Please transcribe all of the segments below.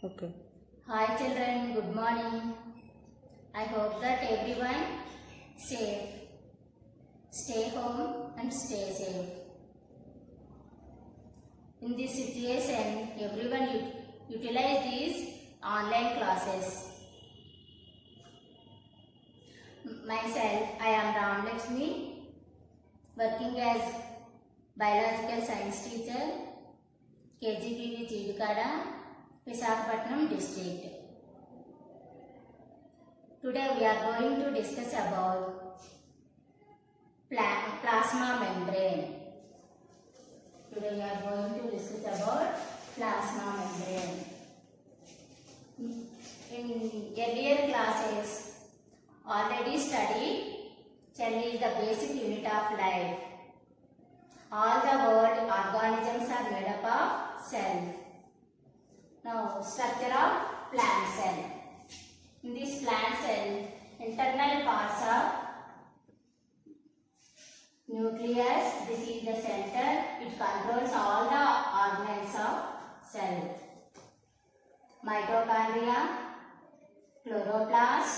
Okay. Hi children, good morning. I hope that everyone safe. Stay home and stay safe. In this situation, everyone utilize these online classes. Myself, I am Ram Lakshmi, working as biological science teacher, KGPV Chidikada, Visakhapatnam district. Today we are going to discuss about plasma membrane. Today we are going to discuss about plasma membrane. In earlier classes, already studied cell is the basic unit of life. All the world organisms are made up of cells. Now, structure of plant cell. In this plant cell, internal parts are nucleus. This is the center. It controls all the organelles of cell. Mitochondria, chloroplast,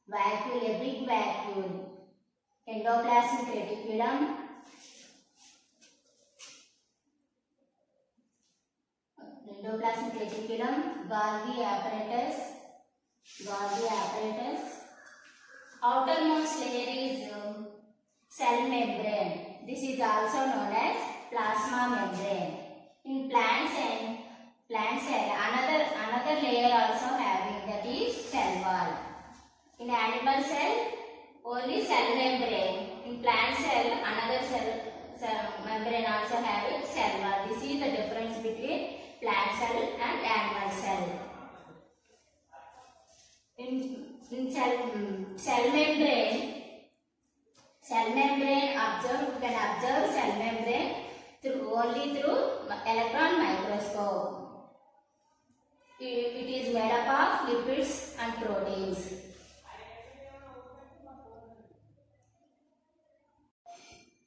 vacuole, a big vacuole, endoplasmic reticulum, Golgi apparatus. Outermost layer is cell membrane. This is also known as plasma membrane. In plant cell, another layer also having, that is cell wall. In animal cell, only cell membrane. In plant cell, another cell membrane also having cell wall. This is the difference between plant cell and animal cell. In cell membrane, you can observe cell membrane only through electron microscope. It is made up of lipids and proteins.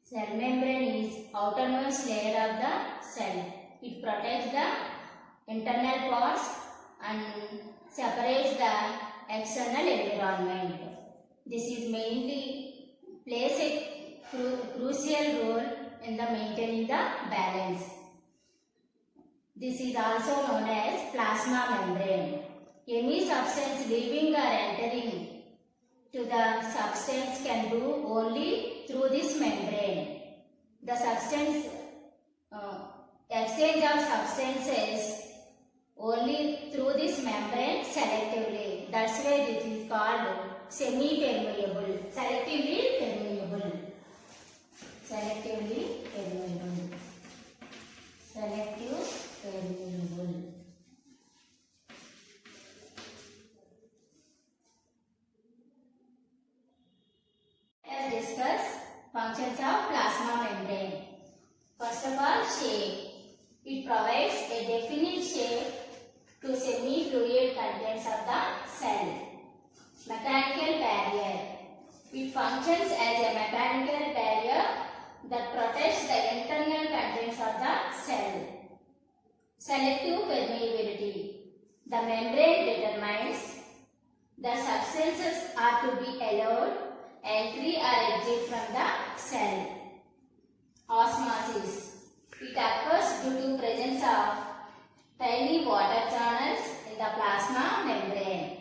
Cell membrane is outermost layer of the cell. It protects the internal parts and separates the external environment. This is mainly plays a crucial role in the maintaining the balance. This is also known as plasma membrane. Any substance leaving or entering to the substance can do only through this membrane. The substance exchange of substances only through this membrane selectively. That's why this is called semi-permeable. Selectively permeable. Selective permeable. Let's discuss functions of plasma membrane. First of all, shape. It provides a definite shape to semi-fluid contents of the cell. Mechanical barrier. It functions as a mechanical barrier that protects the internal contents of the cell. Selective permeability. The membrane determines the substances are to be allowed entry or exit from the cell. Osmosis. It occurs due to presence of tiny water channels in the plasma membrane.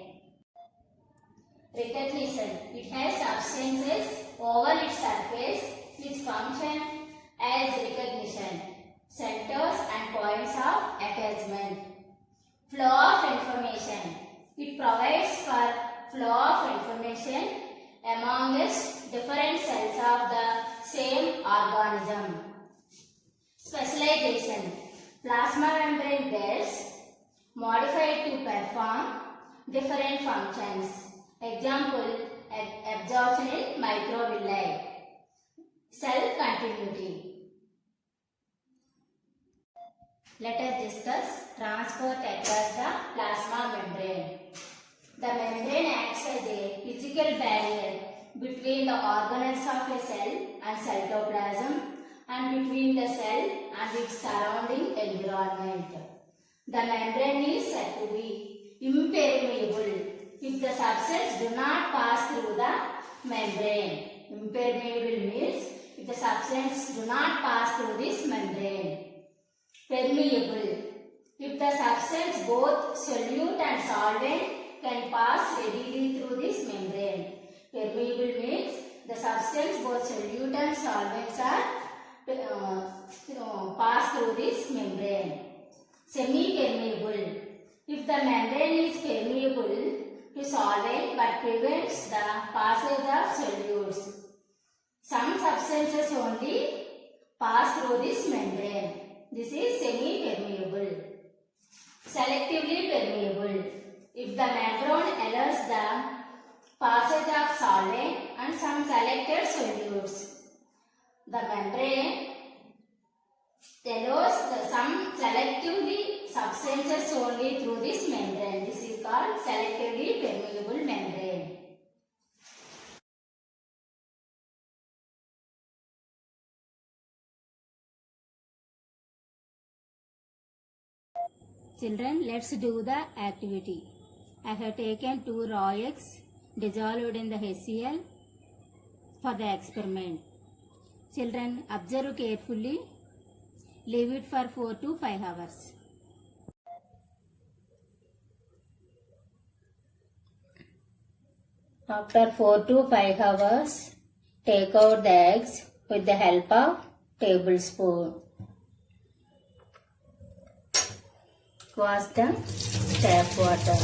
Recognition. It has substances over its surface which function as recognition centers and points of attachment. Flow of information. It provides for flow of information amongst different cells of the same organism. Specialization. Plasma membrane gets modified to perform different functions. Example, absorption in microvilli. Cell continuity. Let us discuss transport across the plasma membrane. The membrane acts as a physical barrier between the organelles of a cell and cytoplasm and between the cell and its surrounding environment. The membrane is said to be impermeable if the substance do not pass through the membrane. Impermeable means if the substance do not pass through this membrane. Permeable if the substance both solute and solvent can pass readily through this membrane. Permeable means the substance both solute and solvents are pass through this membrane. Semi-permeable if the membrane is permeable to solvent but prevents the passage of solutes. Some substances only pass through this membrane. This is semi-permeable. Selectively permeable if the membrane allows the passage of solvent and some selected solutes. The membrane allows some selectively substances only through this membrane. This is called selectively permeable membrane. Children, let's do the activity. I have taken 2 raw eggs dissolved in the HCl for the experiment. Children, observe carefully. Leave it for 4 to 5 hours. After 4 to 5 hours, take out the eggs with the help of tablespoon. Wash the tap water.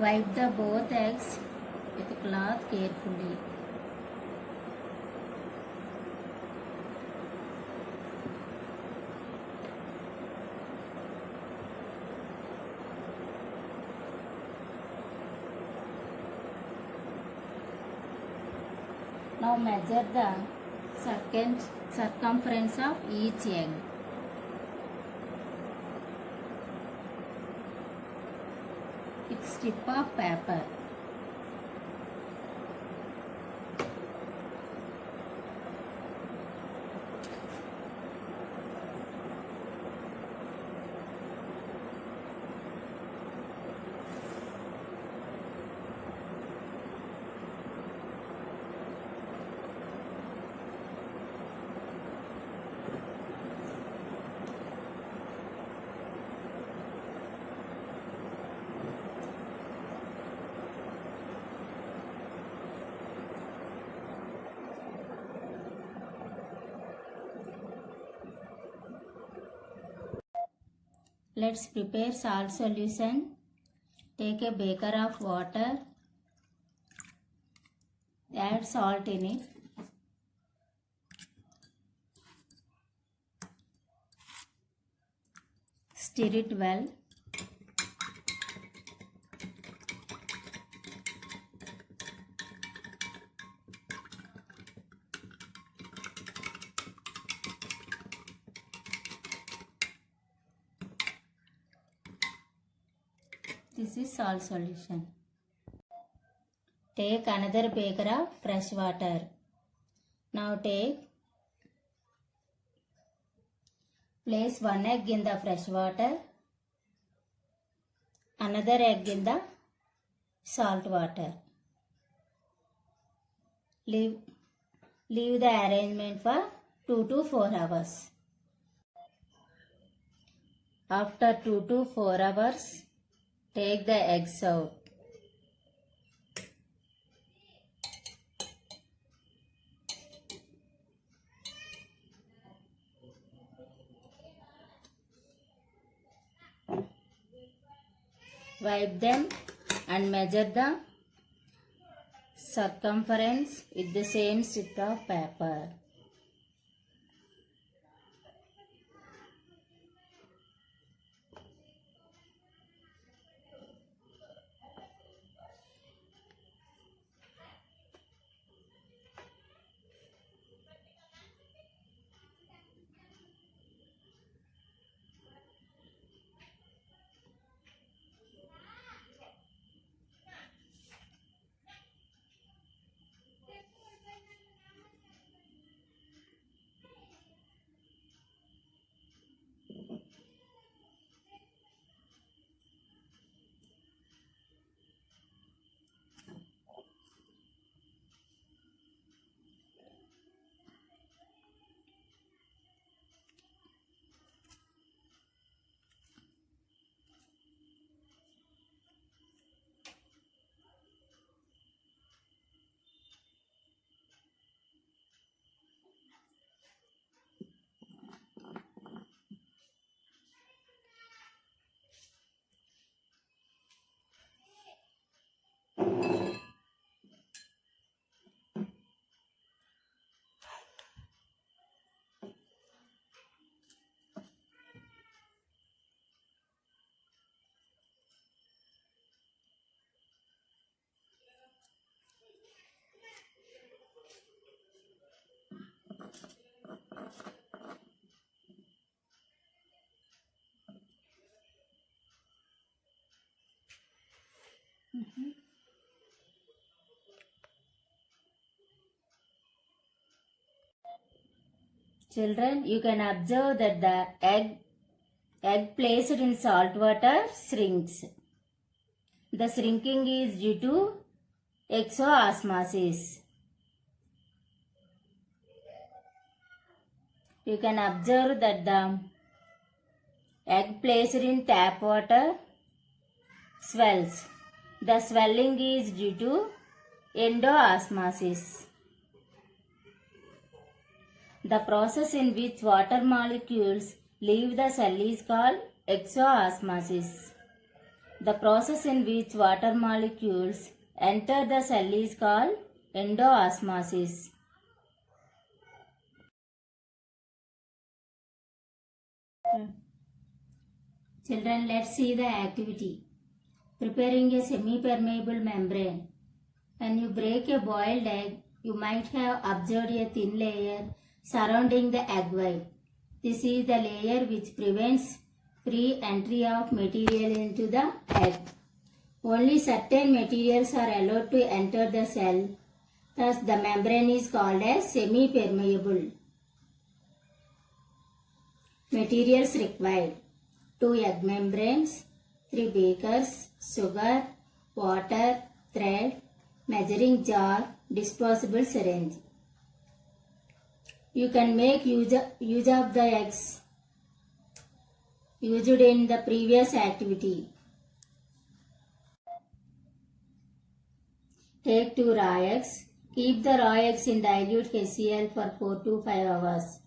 Wipe the both eggs with a cloth carefully. Now measure the circumference of each egg. With strip of paper. Let's prepare salt solution. Take a beaker of water. Add salt in it. Stir it well. This is salt solution. Take another beaker of fresh water. Now place 1 egg in the fresh water, another egg in the salt water. Leave the arrangement for 2 to 4 hours. After 2 to 4 hours, take the eggs out. Wipe them and measure the circumference with the same strip of paper. Children, you can observe that the egg placed in salt water shrinks. The shrinking is due to exoosmosis. You can observe that the egg placed in tap water swells. The swelling is due to endoosmosis. The process in which water molecules leave the cell is called exoosmosis. The process in which water molecules enter the cell is called endoosmosis. Children, let's see the activity. Preparing a semi-permeable membrane. When you break a boiled egg, you might have observed a thin layer surrounding the egg white. This is the layer which prevents free entry of material into the egg. Only certain materials are allowed to enter the cell. Thus, the membrane is called as semi-permeable. Materials required: 2 egg membranes, 3 beakers, sugar, water, thread, measuring jar, disposable syringe. You can make use of the eggs used in the previous activity. Take 2 raw eggs. Keep the raw eggs in dilute HCl for 4 to 5 hours.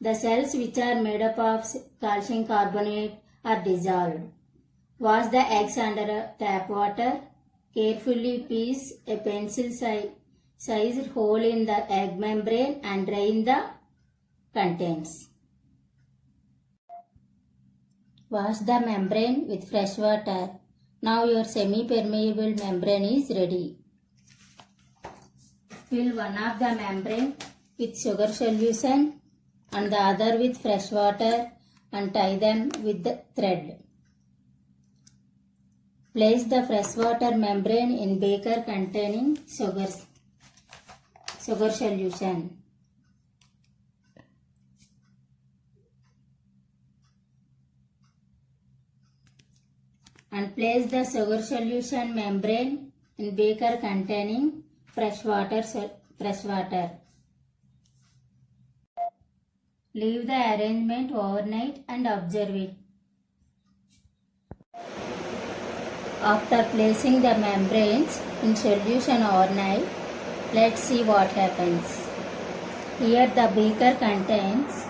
The cells, which are made up of calcium carbonate, are dissolved. Wash the eggs under tap water. Carefully pierce a pencil-sized hole in the egg membrane and drain the contents. Wash the membrane with fresh water. Now your semi-permeable membrane is ready. Fill one of the membrane with sugar solution and the other with fresh water and tie them with the thread. Place the freshwater membrane in beaker containing sugar solution. And place the sugar solution membrane in beaker containing fresh water. Leave the arrangement overnight and observe it. After placing the membranes in solution overnight, let's see what happens. Here the beaker contains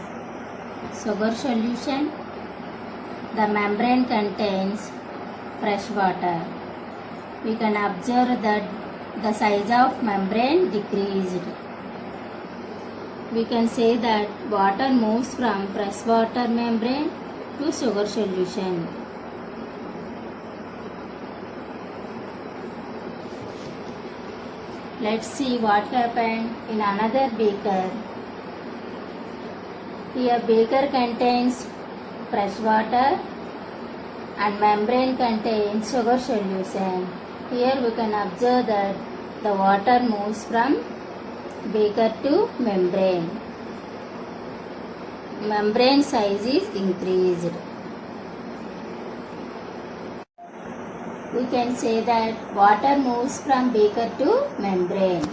sugar solution. The membrane contains fresh water. We can observe that the size of membrane decreased. We can say that water moves from freshwater membrane to sugar solution. Let's see what happened in another beaker. Here beaker contains fresh water and membrane contains sugar solution. Here we can observe that the water moves from beaker to membrane. Membrane size is increased. We can say that water moves from beaker to membrane.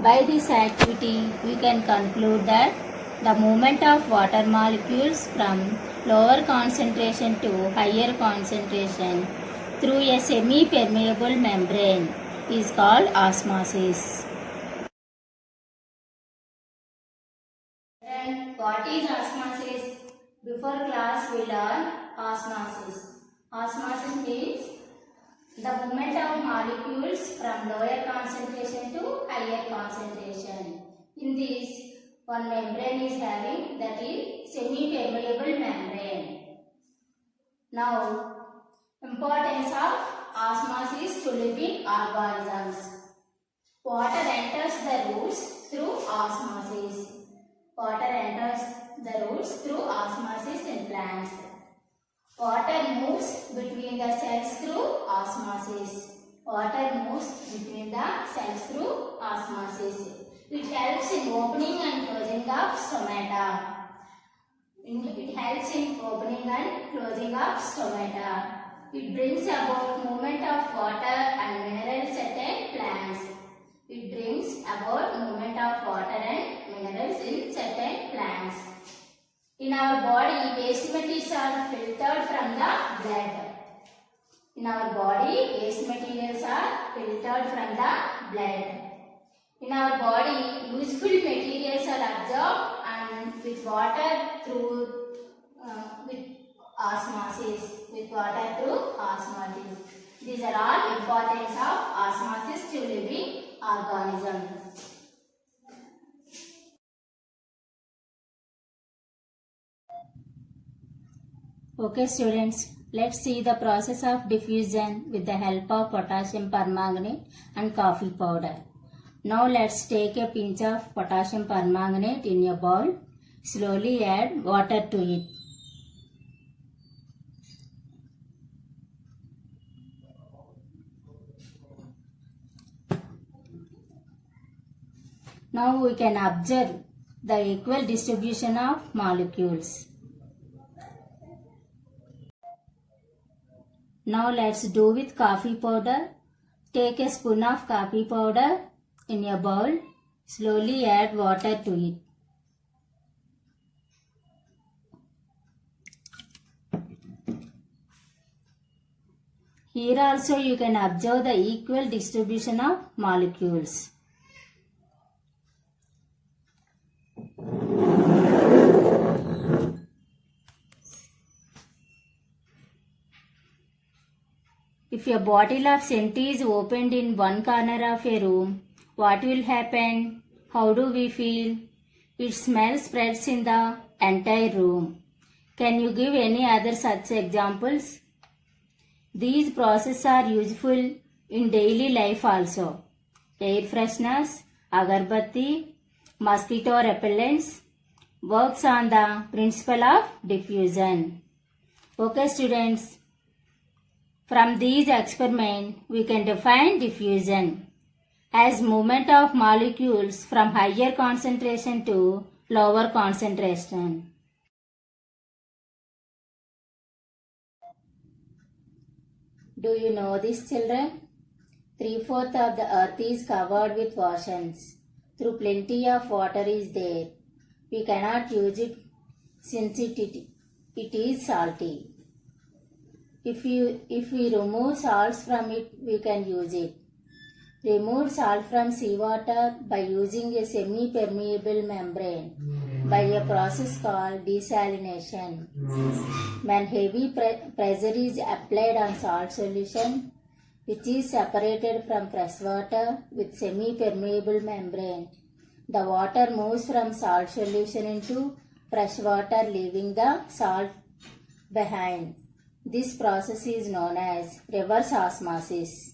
By this activity, we can conclude that the movement of water molecules from lower concentration to higher concentration through a semi-permeable membrane is called osmosis. Then what is osmosis? Before class we learn osmosis. Osmosis means the movement of molecules from lower concentration to higher concentration. In this, one membrane is having, that is semi-permeable membrane. Now, importance of osmosis to living organisms. Water enters the roots through osmosis. Water enters the roots through osmosis in plants. Water moves between the cells through osmosis. Water moves between the cells through osmosis. It helps in opening and closing of stomata. It helps in opening and closing of stomata. It brings about movement of water and minerals at plants. It brings about movement of water and minerals in certain plants. In our body, waste materials are filtered from the blood. In our body, waste materials are filtered from the blood. In our body, useful materials are absorbed and with water through with osmosis. With water through osmosis. These are all importance of osmosis to living organism. Okay students, let's see the process of diffusion with the help of potassium permanganate and coffee powder. Now let's take a pinch of potassium permanganate in a bowl. Slowly add water to it. Now we can observe the equal distribution of molecules. Now let's do with coffee powder. Take a spoon of coffee powder in a bowl. Slowly add water to it. Here also you can observe the equal distribution of molecules. If a bottle of scent is opened in one corner of a room, what will happen? How do we feel? Its smell spreads in the entire room. Can you give any other such examples? These processes are useful in daily life also. Air fresheners, agarbatti, mosquito repellents works on the principle of diffusion. Okay students, from these experiments we can define diffusion as movement of molecules from higher concentration to lower concentration. Do you know this children? 3/4 of the earth is covered with oceans. Through plenty of water is there. We cannot use it since it is salty. If we remove salts from it, we can use it. Remove salt from seawater by using a semi-permeable membrane by a process called desalination. When heavy pressure is applied on salt solution, which is separated from fresh water with semi-permeable membrane, the water moves from salt solution into fresh water, leaving the salt behind. This process is known as reverse osmosis.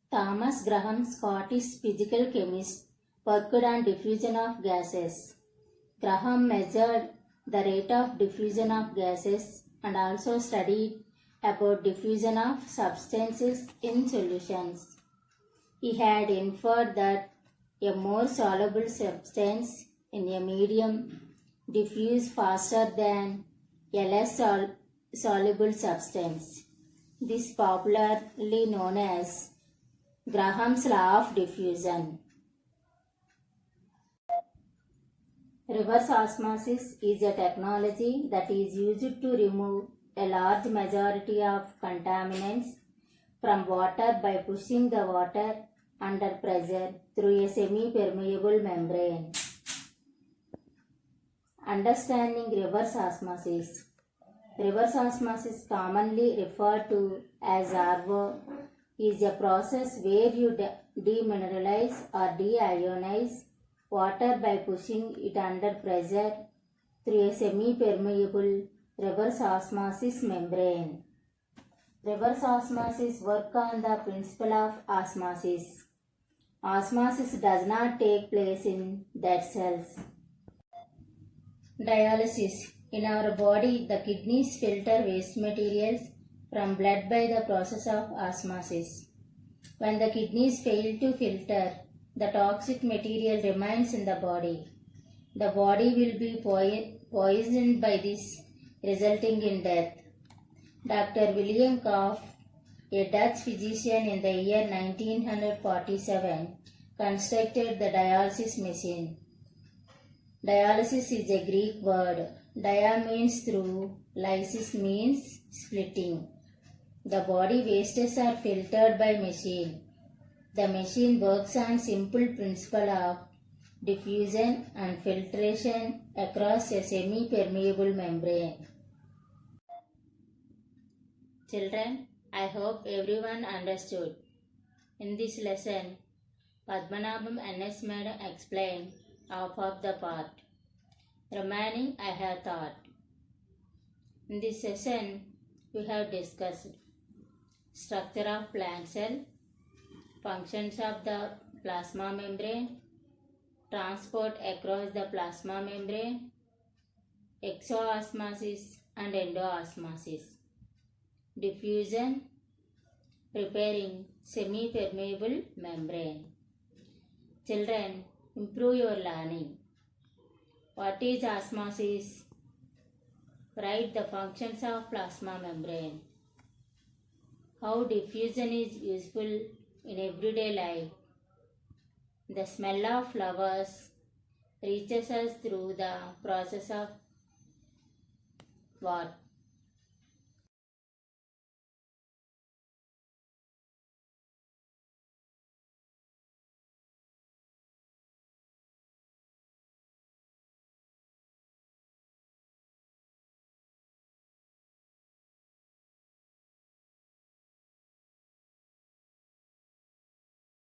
Thomas Graham, Scottish physical chemist, worked on diffusion of gases. Graham measured the rate of diffusion of gases and also studied about diffusion of substances in solutions. He had inferred that a more soluble substance in a medium diffuses faster than a less soluble substance. This is popularly known as Graham's law of diffusion. Reverse osmosis is a technology that is used to remove a large majority of contaminants from water by pushing the water under pressure through a semi-permeable membrane. Understanding reverse osmosis. Reverse osmosis, commonly referred to as RO, is a process where you demineralize or deionize water by pushing it under pressure through a semi-permeable reverse osmosis membrane. Reverse osmosis works on the principle of osmosis. Osmosis does not take place in dead cells. Dialysis. In our body, the kidneys filter waste materials from blood by the process of osmosis. When the kidneys fail to filter, the toxic material remains in the body. The body will be poisoned by this, resulting in death. Dr. William Koch, a Dutch physician in the year 1947, constructed the dialysis machine. Dialysis is a Greek word. Dia means through, lysis means splitting. The body wastes are filtered by machine. The machine works on simple principle of diffusion and filtration across a semi-permeable membrane. Children, I hope everyone understood. In this lesson, Padmanabham N.S. Madam explained half of the part. Remaining I have taught. In this session, we have discussed structure of plant cell, functions of the plasma membrane, transport across the plasma membrane, exoosmosis and endoosmosis, diffusion, preparing semi-permeable membrane. Children, improve your learning. What is osmosis? Write the functions of plasma membrane. How diffusion is useful in everyday life. The smell of flowers reaches us through the process of what?